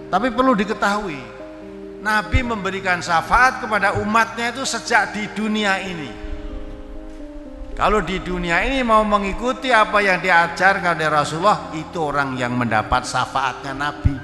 Tapi perlu diketahui, Nabi memberikan syafaat kepada umatnya itu sejak di dunia ini. Kalau di dunia ini mau mengikuti apa yang diajarkan oleh Rasulullah, itu orang yang mendapat syafaatnya Nabi.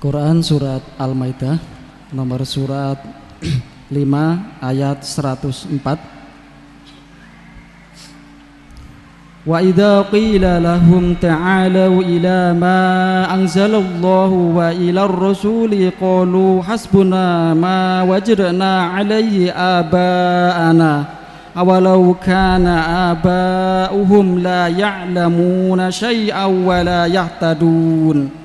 Quran surat Al-Maidah nomor surat 5 ayat 104. Wa idza qila lahum ta'alu ila ma anzalallahu wa ila ar-rasuli qalu hasbuna ma wajadna alaihi aba'ana awalau kana aba'uhum la ya'lamuna syai'an wa la yahtadun.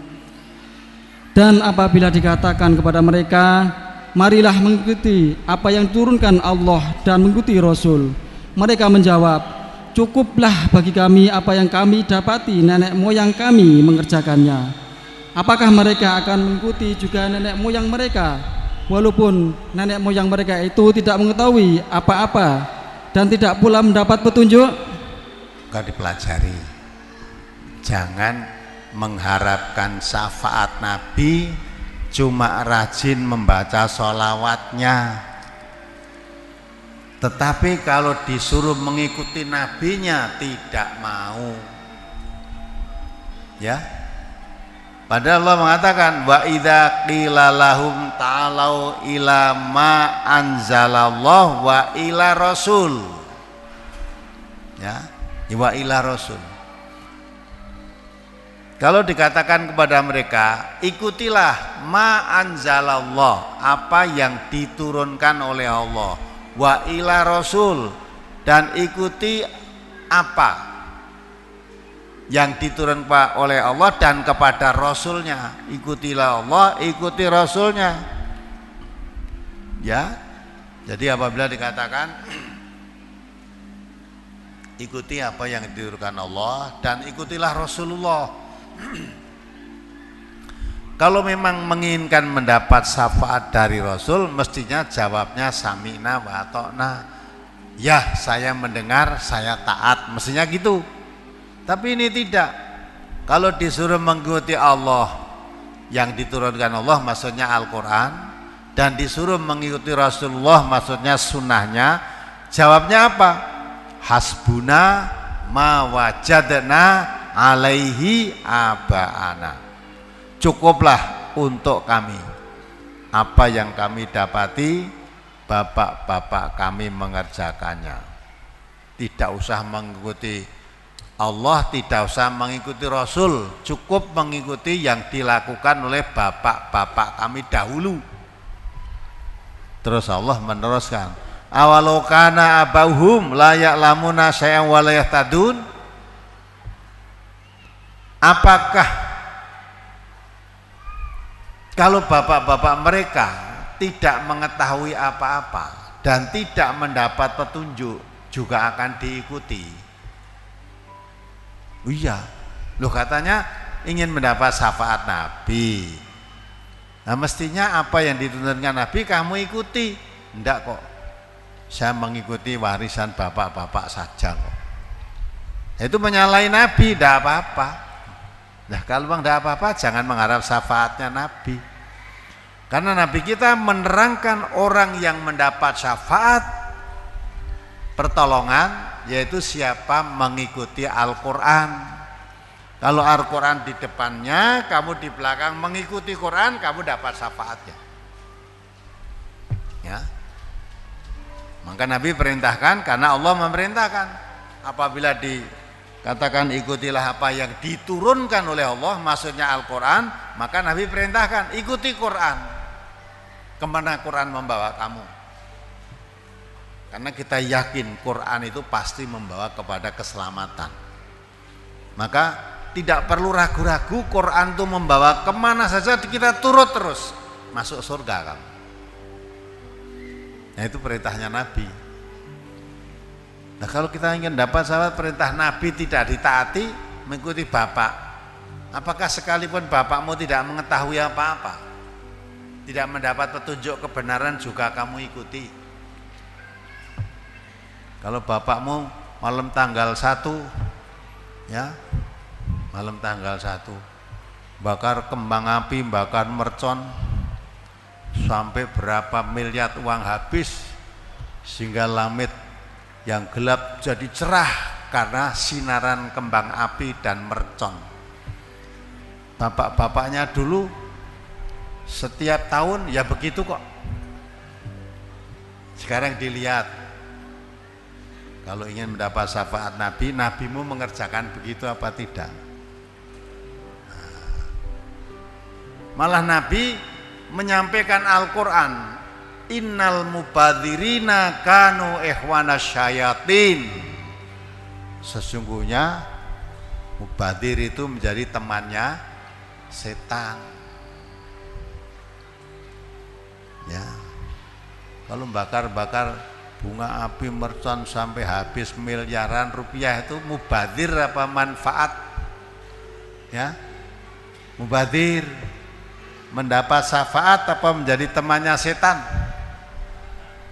Dan apabila dikatakan kepada mereka, marilah mengikuti apa yang diturunkan Allah dan mengikuti Rasul, mereka menjawab, cukuplah bagi kami apa yang kami dapati nenek moyang kami mengerjakannya. Apakah mereka akan mengikuti juga nenek moyang mereka, walaupun nenek moyang mereka itu tidak mengetahui apa-apa dan tidak pula mendapat petunjuk? Enggak dipelajari. Jangan mengharapkan syafaat Nabi cuma rajin membaca sholawatnya, tetapi kalau disuruh mengikuti nabinya tidak mau, ya. Padahal Allah mengatakan wa idza qila lahum ta'alau ila ma anzalallah wa ila rasul, ya, wa ila rasul. Kalau dikatakan kepada mereka, ikutilah ma anzalallah, apa yang diturunkan oleh Allah, wa ila rasul, dan ikuti apa yang diturunkan oleh Allah dan kepada rasulnya. Ikutilah Allah, ikuti rasulnya, ya. Jadi apabila dikatakan ikuti apa yang diturunkan Allah dan ikutilah Rasulullah, kalau memang menginginkan mendapat syafaat dari Rasul, mestinya jawabnya sami'na wa ata'na. Ya, saya mendengar, saya taat, mestinya gitu. Tapi ini tidak. Kalau disuruh mengikuti Allah, yang diturunkan Allah maksudnya Al-Quran, dan disuruh mengikuti Rasulullah maksudnya sunnahnya, jawabnya apa? Hasbuna ma wajadna alaihi aba'ana. Cukuplah untuk kami apa yang kami dapati bapak-bapak kami mengerjakannya. Tidak usah mengikuti Allah, tidak usah mengikuti Rasul, cukup mengikuti yang dilakukan oleh bapak-bapak kami dahulu. Terus Allah meneruskan, awalau kana abauhum la ya'lamuna syai'an wa la yahtadun. Apakah kalau bapak-bapak mereka tidak mengetahui apa-apa dan tidak mendapat petunjuk juga akan diikuti? Oh iya, loh katanya ingin mendapat syafaat Nabi. Nah mestinya apa yang dituntunkan Nabi kamu ikuti. Enggak kok, saya mengikuti warisan bapak-bapak saja kok. Itu menyalahi Nabi, tidak apa-apa. Nah kalau memang tidak apa-apa, jangan mengharap syafaatnya Nabi. Karena Nabi kita menerangkan orang yang mendapat syafaat pertolongan, yaitu siapa mengikuti Al-Quran. Kalau Al-Quran di depannya, kamu di belakang mengikuti Quran, kamu dapat syafaatnya, ya. Maka Nabi perintahkan, karena Allah memerintahkan. Apabila dikatakan ikutilah apa yang diturunkan oleh Allah, maksudnya Al-Quran, maka Nabi perintahkan ikuti Quran. Kemana Quran membawa kamu? Karena kita yakin Quran itu pasti membawa kepada keselamatan. Maka tidak perlu ragu-ragu, Quran itu membawa kemana saja kita turut terus masuk surga kamu. Nah itu perintahnya Nabi. Nah kalau kita ingin dapat sahabat perintah Nabi tidak ditaati, mengikuti bapak, apakah sekalipun bapakmu tidak mengetahui apa-apa, tidak mendapat petunjuk kebenaran juga kamu ikuti? Kalau bapakmu malam tanggal 1, ya, malam tanggal 1 bakar kembang api, bakar mercon, sampai berapa miliar uang habis, sehingga langit yang gelap jadi cerah karena sinaran kembang api dan mercon. Bapak-bapaknya dulu setiap tahun ya begitu kok. Sekarang dilihat, kalau ingin mendapat syafaat Nabi, nabimu mengerjakan begitu apa tidak? Malah Nabi menyampaikan Al-Quran, innal mubadzirina kanu ikhwana syayatin. Sesungguhnya mubadir itu menjadi temannya setan. Ya, kalau bakar-bakar bunga api mercon sampai habis miliaran rupiah itu mubadir apa manfaat? Ya, mubadir mendapat syafaat apa menjadi temannya setan?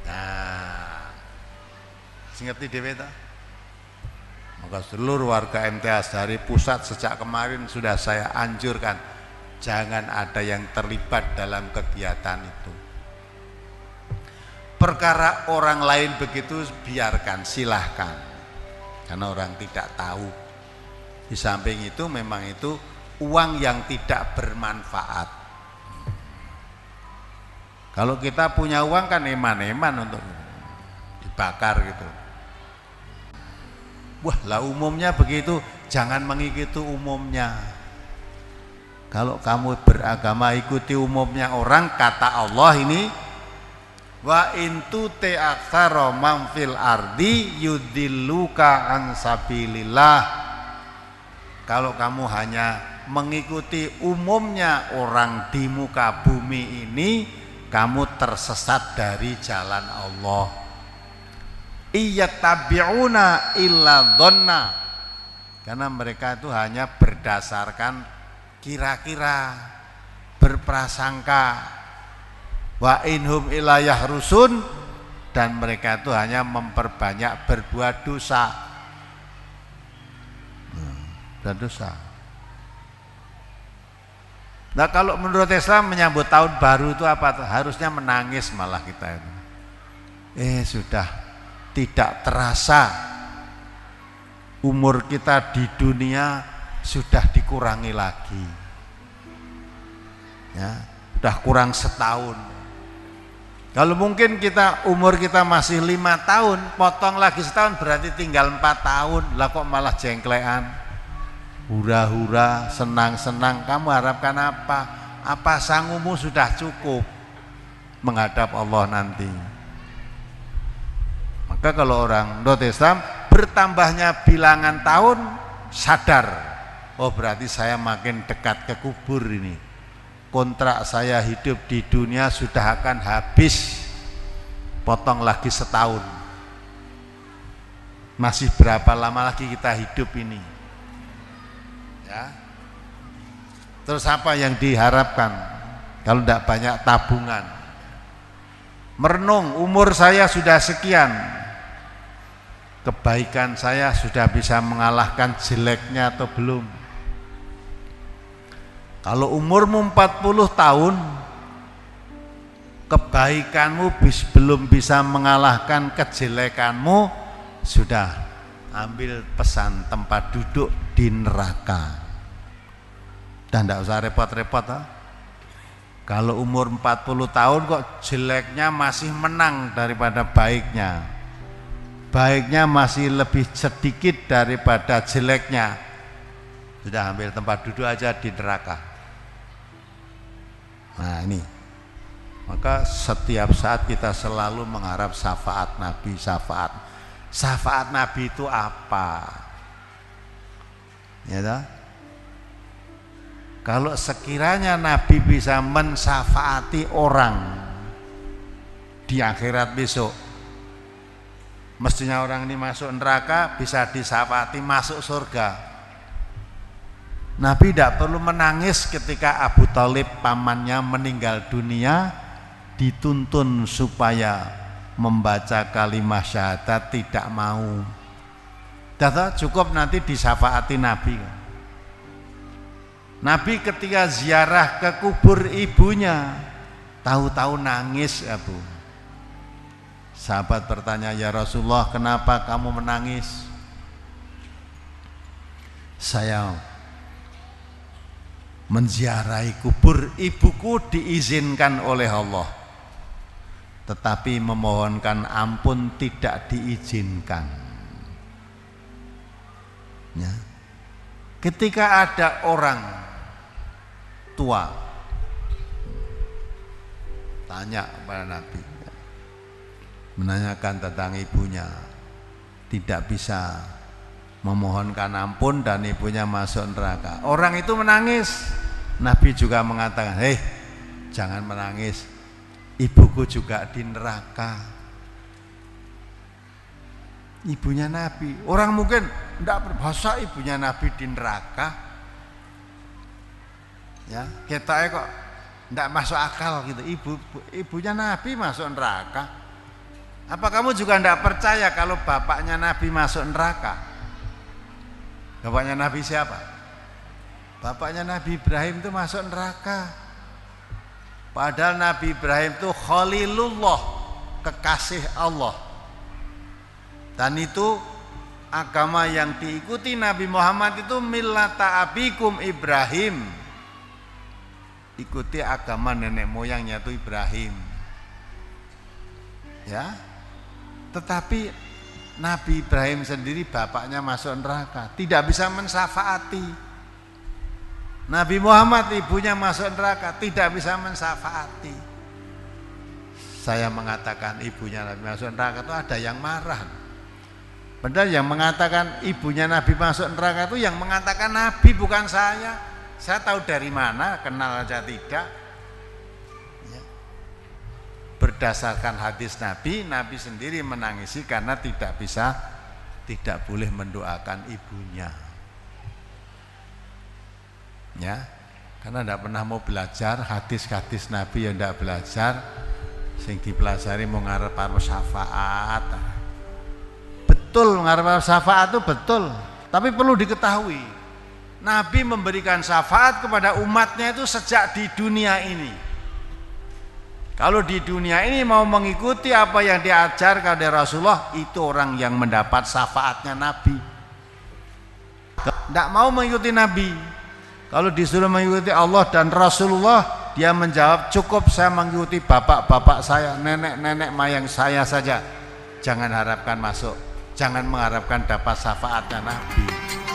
Nah, ngerti dhewe ta? Maka seluruh warga MTS dari pusat sejak kemarin sudah saya anjurkan, jangan ada yang terlibat dalam kegiatan itu. Perkara orang lain begitu biarkan, silahkan, karena orang tidak tahu. Di samping itu memang itu uang yang tidak bermanfaat. Kalau kita punya uang kan eman-eman untuk dibakar gitu. Wah lah umumnya begitu, jangan mengikuti umumnya. Kalau kamu beragama ikuti umumnya orang, kata Allah ini, wa intu te aktsara man fil ardi yudilluka an sabilillah. Kalau kamu hanya mengikuti umumnya orang di muka bumi ini, kamu tersesat dari jalan Allah. Iyattabi'una illa dhanna, karena mereka itu hanya berdasarkan kira-kira, berprasangka. Wa inhum ilayah rusun, dan mereka itu hanya memperbanyak berbuat dosa dan dosa. Nah kalau menurut Islam menyambut tahun baru itu apa? Harusnya menangis malah kita itu. Sudah tidak terasa umur kita di dunia sudah dikurangi lagi. Ya, sudah kurang setahun. Kalau mungkin umur kita masih 5 tahun, potong lagi setahun berarti tinggal 4 tahun. Lah kok malah jengklean, hura-hura, senang-senang. Kamu harapkan apa? Apa sangumu sudah cukup menghadap Allah nanti? Maka kalau orang menurut Islam, bertambahnya bilangan tahun, sadar, oh berarti saya makin dekat ke kubur ini. Kontrak saya hidup di dunia sudah akan habis, potong lagi setahun. Masih berapa lama lagi kita hidup ini? Ya. Terus apa yang diharapkan? Kalau tidak banyak tabungan, merenung, umur saya sudah sekian, kebaikan saya sudah bisa mengalahkan jeleknya atau belum? Kalau umurmu 40 tahun, kebaikanmu belum bisa mengalahkan kejelekanmu, sudah ambil pesan tempat duduk di neraka. Dan tidak usah repot-repot. Kalau umur 40 tahun kok jeleknya masih menang daripada baiknya, baiknya masih lebih sedikit daripada jeleknya, sudah ambil tempat duduk aja di neraka. Nah ini, maka setiap saat kita selalu mengharap syafaat Nabi. Syafaat Nabi itu apa? Ya toh? Kalau sekiranya Nabi bisa mensyafaati orang di akhirat besok, mestinya orang ini masuk neraka bisa disyafaati masuk surga. Nabi tidak perlu menangis ketika Abu Thalib pamannya meninggal dunia, dituntun supaya membaca kalimah syahadat tidak mau. Data cukup nanti disafaati Nabi. Nabi ketika ziarah ke kubur ibunya, tahu-tahu nangis Abu. Sahabat bertanya, ya Rasulullah, kenapa kamu menangis? Saya menziarahi kubur ibuku diizinkan oleh Allah, tetapi memohonkan ampun tidak diizinkan. Ya. Ketika ada orang tua tanya kepada Nabi, menanyakan tentang ibunya, tidak bisa memohonkan ampun dan ibunya masuk neraka. Orang itu menangis. Nabi juga mengatakan, hei, jangan menangis, ibuku juga di neraka. Ibunya Nabi, orang mungkin tidak berbahasa ibunya Nabi di neraka. Ya, kita kok tidak masuk akal gitu. Ibunya Nabi masuk neraka. Apa kamu juga tidak percaya kalau bapaknya Nabi masuk neraka? Bapaknya Nabi siapa? Bapaknya Nabi Ibrahim itu masuk neraka. Padahal Nabi Ibrahim itu Khalilullah, kekasih Allah. Dan itu agama yang diikuti Nabi Muhammad itu millata abikum Ibrahim. Ikuti agama nenek moyangnya itu Ibrahim. Ya. Tetapi Nabi Ibrahim sendiri bapaknya masuk neraka, tidak bisa mensyafaati. Nabi Muhammad ibunya masuk neraka, tidak bisa mensyafaati. Saya mengatakan ibunya Nabi masuk neraka itu ada yang marah. Padahal yang mengatakan ibunya Nabi masuk neraka itu yang mengatakan Nabi, bukan saya. Saya tahu dari mana, kenal aja tidak. Ya. Berdasarkan hadis Nabi, Nabi sendiri menangisi karena tidak boleh mendoakan ibunya. Ya, karena tidak pernah mau belajar hadis-hadis Nabi yang tidak belajar, sing dipelajari mau ngarep syafaat. Betul, ngarep syafaat itu betul, tapi perlu diketahui, Nabi memberikan syafaat kepada umatnya itu sejak di dunia ini. Kalau di dunia ini mau mengikuti apa yang diajarkan oleh Rasulullah, itu orang yang mendapat syafaatnya Nabi. Tidak mau mengikuti Nabi, kalau disuruh mengikuti Allah dan Rasulullah, dia menjawab, cukup saya mengikuti bapak-bapak saya, nenek-nenek moyang saya saja. Jangan harapkan masuk, jangan mengharapkan dapat syafaatnya Nabi.